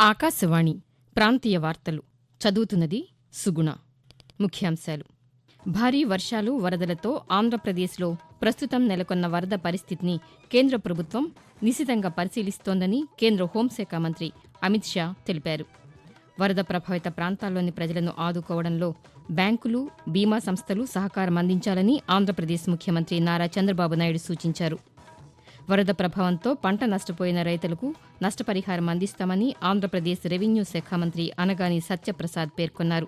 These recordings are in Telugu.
ఆకాశవాణి ప్రాంతీయ వార్తలు చదువుతున్నది సుగుణ. ముఖ్యాంశాలు: భారీ వర్షాలు, వరదలతో ఆంధ్రప్రదేశ్లో ప్రస్తుతం నెలకొన్న వరద పరిస్థితిని కేంద్ర ప్రభుత్వం నిశితంగా పరిశీలిస్తోందని కేంద్ర హోంశాఖ మంత్రి అమిత్ షా తెలిపారు. వరద ప్రభావిత ప్రాంతాల్లోని ప్రజలను ఆదుకోవడంలో బ్యాంకులు, బీమా సంస్థలు సహకారం అందించాలని ఆంధ్రప్రదేశ్ ముఖ్యమంత్రి నారా చంద్రబాబు నాయుడు సూచించారు. వరద ప్రభావంతో పంట నష్టపోయిన రైతులకు నష్టపరిహారం అందిస్తామని ఆంధ్రప్రదేశ్ రెవెన్యూ శాఖ మంత్రి అనగాని సత్యప్రసాద్ పేర్కొన్నారు.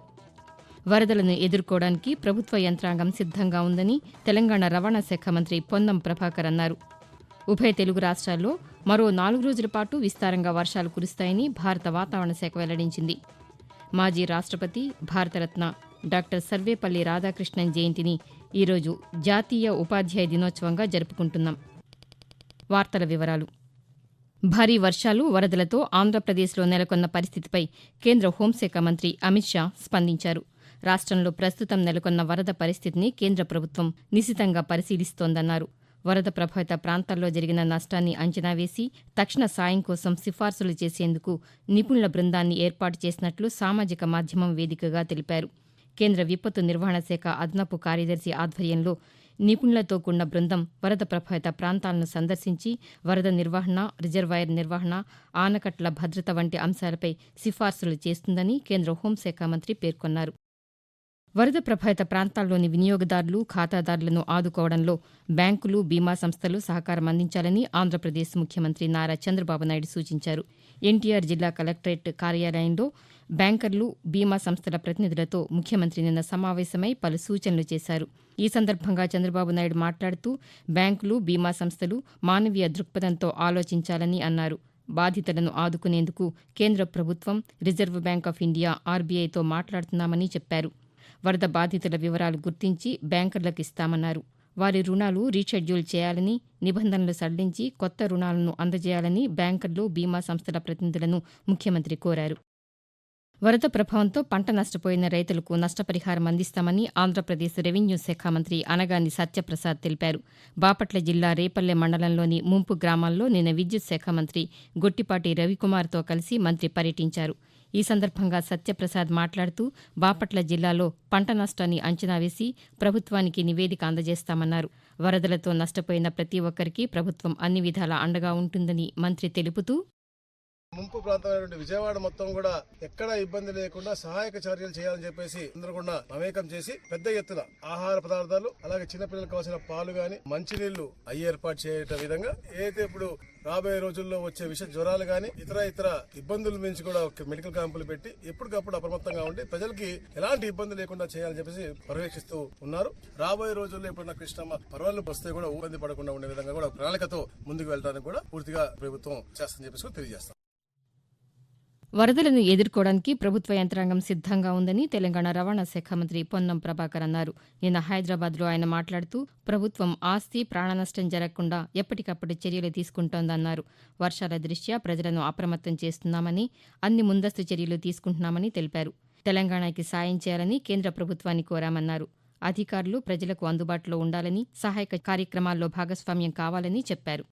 వరదలను ఎదుర్కోవడానికి ప్రభుత్వ యంత్రాంగం సిద్దంగా ఉందని తెలంగాణ రవాణా శాఖ మంత్రి పొన్నం ప్రభాకర్ అన్నారు. ఉభయ తెలుగు రాష్ట్రాల్లో మరో 4 రోజుల పాటు విస్తారంగా వర్షాలు కురుస్తాయని భారత వాతావరణ శాఖ వెల్లడించింది. మాజీ రాష్టపతి, భారతరత్న డాక్టర్ సర్వేపల్లి రాధాకృష్ణన్ జయంతిని ఈరోజు జాతీయ ఉపాధ్యాయ దినోత్సవంగా జరుపుకుంటున్నాం. వార్తల వివరాలు: భారీ వర్షాలు, వరదలతో ఆంధ్రప్రదేశ్లో నెలకొన్న పరిస్థితిపై కేంద్ర హోంశాఖ మంత్రి అమిత్ షా స్పందించారు. రాష్టంలో ప్రస్తుతం నెలకొన్న వరద పరిస్థితిని కేంద్ర ప్రభుత్వం నిశితంగా పరిశీలిస్తోందన్నారు. వరద ప్రభావిత ప్రాంతాల్లో జరిగిన నష్టాన్ని అంచనా వేసి తక్షణ సాయం కోసం సిఫార్సులు చేసేందుకు నిపుణుల బృందాన్ని ఏర్పాటు చేసినట్లు సామాజిక మాధ్యమం వేదికగా తెలిపారు. కేంద్ర విపత్తు నిర్వహణ శాఖ అదనపు కార్యదర్శి ఆధ్వర్యంలో నిపుణులతో కూడిన బృందం వరద ప్రభావిత ప్రాంతాలను సందర్శించి వరద నిర్వహణ, రిజర్వాయర్ నిర్వహణ, ఆనకట్టల భద్రత వంటి అంశాలపై సిఫార్సులు చేస్తుందని కేంద్ర హోంశాఖ మంత్రి పేర్కొన్నారు. వరద ప్రభావిత ప్రాంతాల్లోని వినియోగదారులు, ఖాతాదారులను ఆదుకోవడంలో బ్యాంకులు, బీమా సంస్థలు సహకారం అందించాలని ఆంధ్రప్రదేశ్ ముఖ్యమంత్రి నారా చంద్రబాబు నాయుడు సూచించారు. ఎన్టీఆర్ జిల్లా కలెక్టరేట్ కార్యాలయంలో బ్యాంకర్లు, బీమా సంస్థల ప్రతినిధులతో ముఖ్యమంత్రి నిన్న సమావేశమై పలు సూచనలు చేశారు. ఈ సందర్భంగా చంద్రబాబు నాయుడు మాట్లాడుతూ బ్యాంకులు, బీమా సంస్థలు మానవీయ దృక్పథంతో ఆలోచించాలని అన్నారు. బాధితులను ఆదుకునేందుకు కేంద్ర ప్రభుత్వం, రిజర్వ్ బ్యాంక్ ఆఫ్ ఇండియా ఆర్బీఐతో మాట్లాడుతున్నామని చెప్పారు. వరద బాధితుల వివరాలు గుర్తించి బ్యాంకర్లకు ఇస్తామన్నారు. వారి రుణాలు రీషెడ్యూల్ చేయాలని, నిబంధనలు సడలించి కొత్త రుణాలను అందజేయాలని బ్యాంకర్లు, బీమా సంస్థల ప్రతినిధులను ముఖ్యమంత్రి కోరారు. వరద ప్రభావంతో పంట నష్టపోయిన రైతులకు నష్టపరిహారం అందిస్తామని ఆంధ్రప్రదేశ్ రెవెన్యూ శాఖ మంత్రి అనగాని సత్యప్రసాద్ తెలిపారు. బాపట్ల జిల్లా రేపల్లె మండలంలోని ముంపు గ్రామాల్లో నిన్న విద్యుత్ శాఖ మంత్రి గొట్టిపాటి రవికుమార్తో కలిసి మంత్రి పర్యటించారు. ఈ సందర్భంగా సత్యప్రసాద్ మాట్లాడుతూ బాపట్ల జిల్లాలో పంట నష్టాన్ని అంచనా వేసి ప్రభుత్వానికి నివేదిక అందజేస్తామన్నారు. వరదలతో నష్టపోయిన ప్రతి ఒక్కరికి ప్రభుత్వం అన్ని విధాలా అండగా ఉంటుందని మంత్రి తెలుపుతూ, ముంపు ప్రాంతమైనటువంటి విజయవాడ మొత్తం కూడా ఎక్కడ ఇబ్బంది లేకుండా సహాయక చర్యలు చేయాలని చెప్పేసి అందరూ కూడా మమేకం చేసి పెద్ద ఎత్తున ఆహార పదార్థాలు, అలాగే చిన్నపిల్లలకు కావాల్సిన పాలు గాని, మంచినీళ్లు అయ్యి ఏర్పాటు చేయటం విధంగా ఏదైతే ఇప్పుడు రాబోయే రోజుల్లో వచ్చే విష జ్వరాలు గాని ఇతర ఇబ్బందుల నుంచి కూడా మెడికల్ క్యాంపులు పెట్టి ఎప్పటికప్పుడు అప్రమత్తంగా ఉండి ప్రజలకి ఎలాంటి ఇబ్బంది లేకుండా చేయాలని చెప్పేసి పర్యవేక్షిస్తూ ఉన్నారు. రాబోయే రోజుల్లో ఎప్పుడన్నా కృష్ణమ్మ పర్వాలు వస్తే కూడా ఇబ్బంది పడకుండా ఉండే విధంగా కూడా ప్రణాళికతో ముందుకు వెళ్ళడానికి కూడా పూర్తిగా ప్రభుత్వం చేస్తుందని చెప్పేసి తెలియజేస్తాం. వరదలను ఎదుర్కోవడానికి ప్రభుత్వ యంత్రాంగం సిద్దంగా ఉందని తెలంగాణ రవాణా శాఖ మంత్రి పొన్నం ప్రభాకర్ అన్నారు. నిన్న హైదరాబాద్లో ఆయన మాట్లాడుతూ ప్రభుత్వం ఆస్తి, ప్రాణనష్టం జరగకుండా ఎప్పటికప్పుడు చర్యలు తీసుకుంటోందన్నారు. వర్షాల దృష్ట్యా ప్రజలను అప్రమత్తం చేస్తున్నామని, అన్ని ముందస్తు చర్యలు తీసుకుంటున్నామని తెలిపారు. తెలంగాణకి సాయం చేయాలని కేంద్ర ప్రభుత్వాన్ని కోరామన్నారు. అధికారులు ప్రజలకు అందుబాటులో ఉండాలని, సహాయక కార్యక్రమాల్లో భాగస్వామ్యం కావాలని చెప్పారు.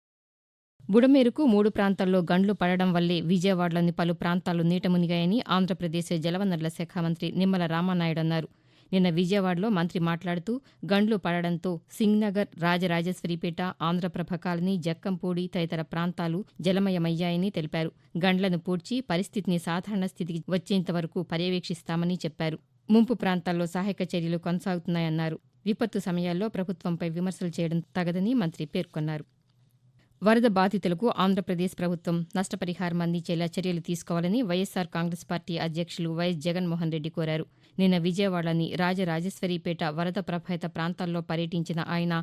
బుడమేరుకు 3 ప్రాంతాల్లో గండ్లు పడడం వల్లే విజయవాడలోని పలు ప్రాంతాలు నీట మునిగాయని ఆంధ్రప్రదేశ్ జలవనరుల శాఖ మంత్రి నిమ్మల రామానాయుడు అన్నారు. నిన్న విజయవాడలో మంత్రి మాట్లాడుతూ గండ్లు పడడంతో సింగ్నగర్, రాజరాజేశ్వరిపేట, ఆంధ్రప్రభ కాలనీ, జక్కంపూడి తదితర ప్రాంతాలు జలమయమయ్యాయని తెలిపారు. గండ్లను పూడ్చి పరిస్థితిని సాధారణ స్థితికి వచ్చేంత వరకు పర్యవేక్షిస్తామని చెప్పారు. ముంపు ప్రాంతాల్లో సహాయక చర్యలు కొనసాగుతున్నాయన్నారు. విపత్తు సమయాల్లో ప్రభుత్వంపై విమర్శలు చేయడం తగదని మంత్రి పేర్కొన్నారు. వరద బాధితులకు ఆంధ్రప్రదేశ్ ప్రభుత్వం నష్టపరిహారం అందించేలా చర్యలు తీసుకోవాలని వైఎస్సార్ కాంగ్రెస్ పార్టీ అధ్యక్షులు వైఎస్ జగన్మోహన్ రెడ్డి కోరారు. నిన్న విజయవాడలోని రాజరాజేశ్వరిపేట వరద ప్రభావిత ప్రాంతాల్లో పర్యటించిన ఆయన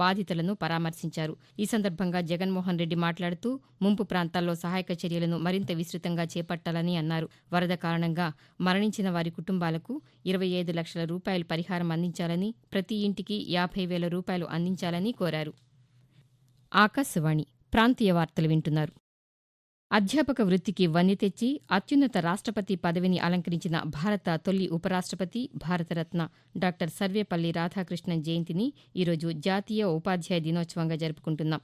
బాధితులను పరామర్శించారు. ఈ సందర్భంగా జగన్మోహన్ రెడ్డి మాట్లాడుతూ ముంపు ప్రాంతాల్లో సహాయక చర్యలను మరింత విస్తృతంగా చేపట్టాలని అన్నారు. వరద కారణంగా మరణించిన వారి కుటుంబాలకు 25 లక్షల రూపాయలు పరిహారం అందించాలని, ప్రతి ఇంటికి 50,000 రూపాయలు అందించాలని కోరారు. ఆకాశవాణి ప్రాంతీయ వార్తలు వింటున్నారు. అధ్యాపక వృత్తికి వన్నె తెచ్చి అత్యున్నత రాష్టపతి పదవిని అలంకరించిన భారత తొలి ఉపరాష్టపతి, భారతరత్న డాక్టర్ సర్వేపల్లి రాధాకృష్ణన్ జయంతిని ఈరోజు జాతీయ ఉపాధ్యాయ దినోత్సవంగా జరుపుకుంటున్నాం.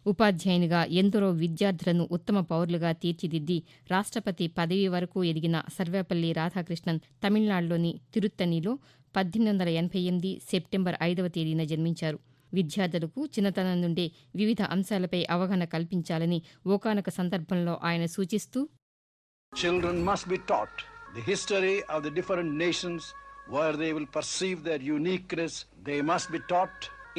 ఉపాధ్యాయునిగా ఎందరో విద్యార్థులను ఉత్తమ పౌరులుగా తీర్చిదిద్ది రాష్టపతి పదవి వరకు ఎదిగిన సర్వేపల్లి రాధాకృష్ణన్ తమిళనాడులోని తిరుత్తణిలో 1888 సెప్టెంబర్ 5వ తేదీన జన్మించారు. విద్యార్థులకు చిన్నతనం నుండే వివిధ అంశాలపై అవగాహన కల్పించాలని ఒకానొక సందర్భంలో ఆయన సూచిస్తూ, Children must be taught the history of the different nations where they will perceive their uniqueness. They must be taught,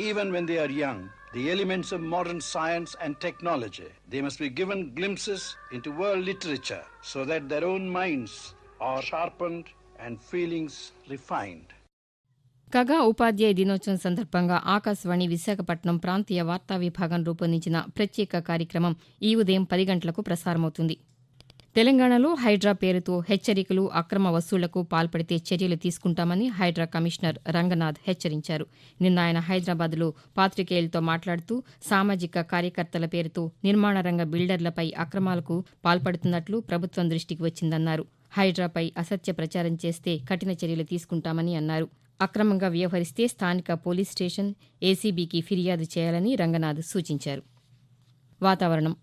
even when they are young, the elements of modern science and technology. They must be given glimpses into world literature so that their own minds are sharpened and feelings refined. కాగా ఉపాధ్యాయ దినోత్సవం సందర్భంగా ఆకాశవాణి విశాఖపట్నం ప్రాంతీయ వార్తా విభాగం రూపొందించిన ప్రత్యేక కార్యక్రమం ఈ ఉదయం 10 గంటలకు ప్రసారమవుతుంది. తెలంగాణలో హైడ్రా పేరుతో హెచ్చరికలు, అక్రమ వసూళ్లకు పాల్పడితే చర్యలు తీసుకుంటామని హైడ్రా కమిషనర్ రంగనాథ్ హెచ్చరించారు. నిన్న ఆయన హైదరాబాద్లో పాతికేయులతో మాట్లాడుతూ సామాజిక కార్యకర్తల పేరుతో నిర్మాణ రంగ బిల్డర్లపై అక్రమాలకు పాల్పడుతున్నట్లు ప్రభుత్వం దృష్టికి వచ్చిందన్నారు. హైడ్రాపై అసత్య ప్రచారం చేస్తే కఠిన చర్యలు తీసుకుంటామని అన్నారు. అక్రమంగా వ్యవహరిస్తే స్థానిక పోలీస్ స్టేషన్, ఏసీబీకి ఫిర్యాదు చేయాలని రంగనాథ్ సూచించారు. వాతావరణం.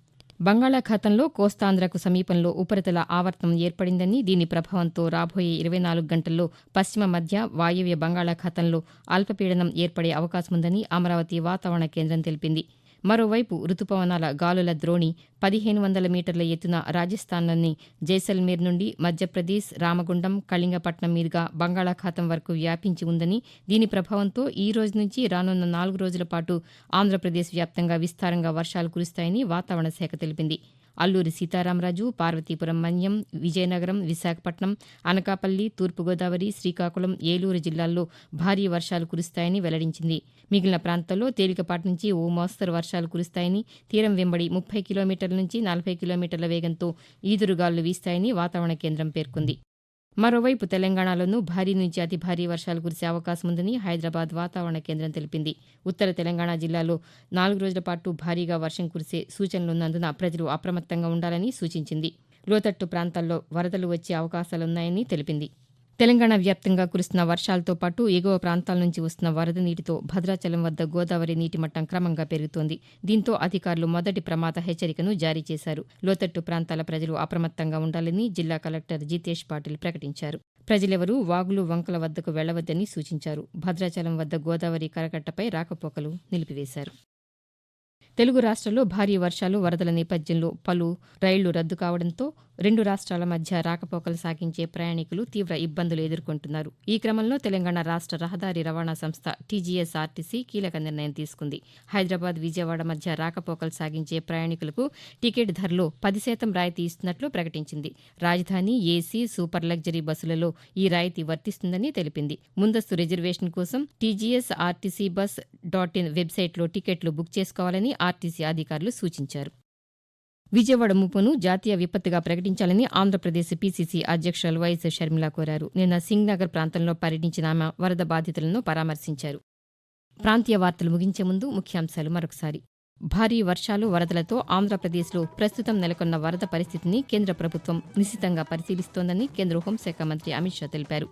బంగాళాఖాతంలో కోస్తాంధ్రకు సమీపంలో ఉపరితల ఆవర్తనం ఏర్పడిందని, దీని ప్రభావంతో రాబోయే 24 గంటల్లో పశ్చిమ మధ్య వాయవ్య బంగాళాఖాతంలో అల్పపీడనం ఏర్పడే అవకాశముందని అమరావతి వాతావరణ కేంద్రం తెలిపింది. మరోవైపు రుతుపవనాల గాలుల ద్రోణి 1500 మీటర్ల ఎత్తున రాజస్థాన్లోని జైసల్మేర్ నుండి మధ్యప్రదేశ్, రామగుండం, కళింగపట్నం మీదుగా బంగాళాఖాతం వరకు వ్యాపించి ఉందని, దీని ప్రభావంతో ఈ రోజు నుంచి రానున్న 4 రోజుల పాటు ఆంధ్రప్రదేశ్ వ్యాప్తంగా విస్తారంగా వర్షాలు కురుస్తాయని వాతావరణ శాఖ తెలిపింది. అల్లూరి సీతారామరాజు, పార్వతీపురం మన్యం, విజయనగరం, విశాఖపట్నం, అనకాపల్లి, తూర్పుగోదావరి, శ్రీకాకుళం, ఏలూరు జిల్లాల్లో భారీ వర్షాలు కురుస్తాయని వెల్లడించింది. మిగిలిన ప్రాంతాల్లో తేలికపాటి నుంచి ఓ మోస్తరు వర్షాలు కురుస్తాయని, తీరం వెంబడి 30 కిలోమీటర్ల నుంచి 40 కిలోమీటర్ల వేగంతో ఈదురుగాలులు వీస్తాయని వాతావరణ కేంద్రం పేర్కొంది. మరోవైపు తెలంగాణలోనూ భారీ నుంచి అతి భారీ వర్షాలు కురిసే అవకాశం ఉందని హైదరాబాద్ వాతావరణ కేంద్రం తెలిపింది. ఉత్తర తెలంగాణ జిల్లాలో 4 రోజుల పాటు భారీగా వర్షం కురిసే సూచనలున్నందున ప్రజలు అప్రమత్తంగా ఉండాలని సూచించింది. లోతట్టు ప్రాంతాల్లో వరదలు వచ్చే అవకాశాలున్నాయని తెలిపింది. తెలంగాణ వ్యాప్తంగా కురుస్తున్న వర్షాలతో పాటు ఎగువ ప్రాంతాల నుంచి వస్తున్న వరద నీటితో భద్రాచలం వద్ద గోదావరి నీటి మట్టం క్రమంగా పెరుగుతోంది. దీంతో అధికారులు మొదటి ప్రమాద హెచ్చరికను జారీ చేశారు. లోతట్టు ప్రాంతాల ప్రజలు అప్రమత్తంగా ఉండాలని జిల్లా కలెక్టర్ జితేష్ పాటిల్ ప్రకటించారు. ప్రజలెవరూ వాగులు, వంకల వద్దకు వెళ్లవద్దని సూచించారు. భద్రాచలం వద్ద గోదావరి కరకట్టపై రాకపోకలు నిలిపివేశారు. తెలుగు రాష్ట్రాల్లో భారీ వర్షాలు, వరదల నేపథ్యంలో పలు రైళ్లు రద్దు కావడంతో 2 రాష్ట్రాల మధ్య రాకపోకలు సాగించే ప్రయాణికులు తీవ్ర ఇబ్బందులు ఎదుర్కొంటున్నారు. ఈ క్రమంలో తెలంగాణ రాష్ట్ర రహదారి రవాణా సంస్థ టీజీఎస్ఆర్టీసీ కీలక నిర్ణయం తీసుకుంది. హైదరాబాద్, విజయవాడ మధ్య రాకపోకలు సాగించే ప్రయాణికులకు టికెట్ ధరలో 10% రాయితీ ఇస్తున్నట్లు ప్రకటించింది. రాజధాని, ఏసీ, సూపర్ లగ్జరీ బస్సులలో ఈ రాయితీ వర్తిస్తుందని తెలిపింది. ముందస్తు రిజర్వేషన్ కోసం tgsrtcbus.in వెబ్సైట్లో టికెట్లు బుక్ చేసుకోవాలని ఆర్టీసీ అధికారులు సూచించారు. విజయవాడ ముప్పును జాతీయ విపత్తుగా ప్రకటించాలని ఆంధ్రప్రదేశ్ పీసీసీ అధ్యక్షులు వైఎస్ షర్మిల కోరారు. నిన్న సింగ్నగర్ ప్రాంతంలో పర్యటించిన ఆమె వరద బాధితులను పరామర్శించారు. ప్రాంతీయ వార్తలు ముగించే ముందు ముఖ్యాంశాలు మరొకసారి. భారీ వర్షాలు, వరదలతో ఆంధ్రప్రదేశ్లో ప్రస్తుతం నెలకొన్న వరద పరిస్థితిని కేంద్ర ప్రభుత్వం నిశితంగా పరిశీలిస్తోందని కేంద్ర హోంశాఖ మంత్రి అమిత్ షా తెలిపారు.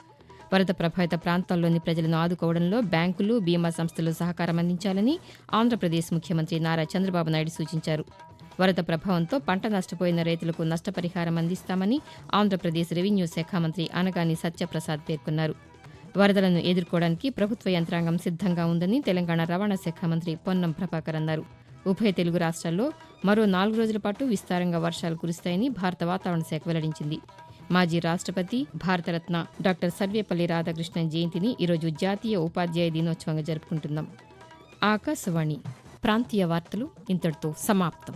వరద ప్రభావిత ప్రాంతాల్లోని ప్రజలను ఆదుకోవడంలో బ్యాంకులు, బీమా సంస్థలు సహకారం అందించాలని ఆంధ్రప్రదేశ్ ముఖ్యమంత్రి నారా చంద్రబాబు నాయుడు సూచించారు. వరద ప్రభావంతో పంట నష్టపోయిన రైతులకు నష్టపరిహారం అందిస్తామని ఆంధ్రప్రదేశ్ రెవెన్యూ శాఖ మంత్రి అనగాని సత్యప్రసాద్ పేర్కొన్నారు. వరదలను ఎదుర్కోవడానికి ప్రభుత్వ యంత్రాంగం సిద్ధంగా ఉందని తెలంగాణ రవాణా శాఖ మంత్రి పొన్నం ప్రభాకర్ అన్నారు. ఉభయ తెలుగు రాష్ట్రాల్లో మరో 4 రోజుల పాటు విస్తారంగా వర్షాలు కురుస్తాయని భారత వాతావరణ శాఖ వెల్లడించింది. మాజీ రాష్ట్రపతి, భారతరత్న డాక్టర్ సర్వేపల్లి రాధాకృష్ణన్ జయంతిని ఈరోజు జాతీయ ఉపాధ్యాయ దినోత్సవంగా జరుపుకుంటున్నాం. ఆకాశవాణి ప్రాంతీయ వార్తలు ఇంతటితో సమాప్తం.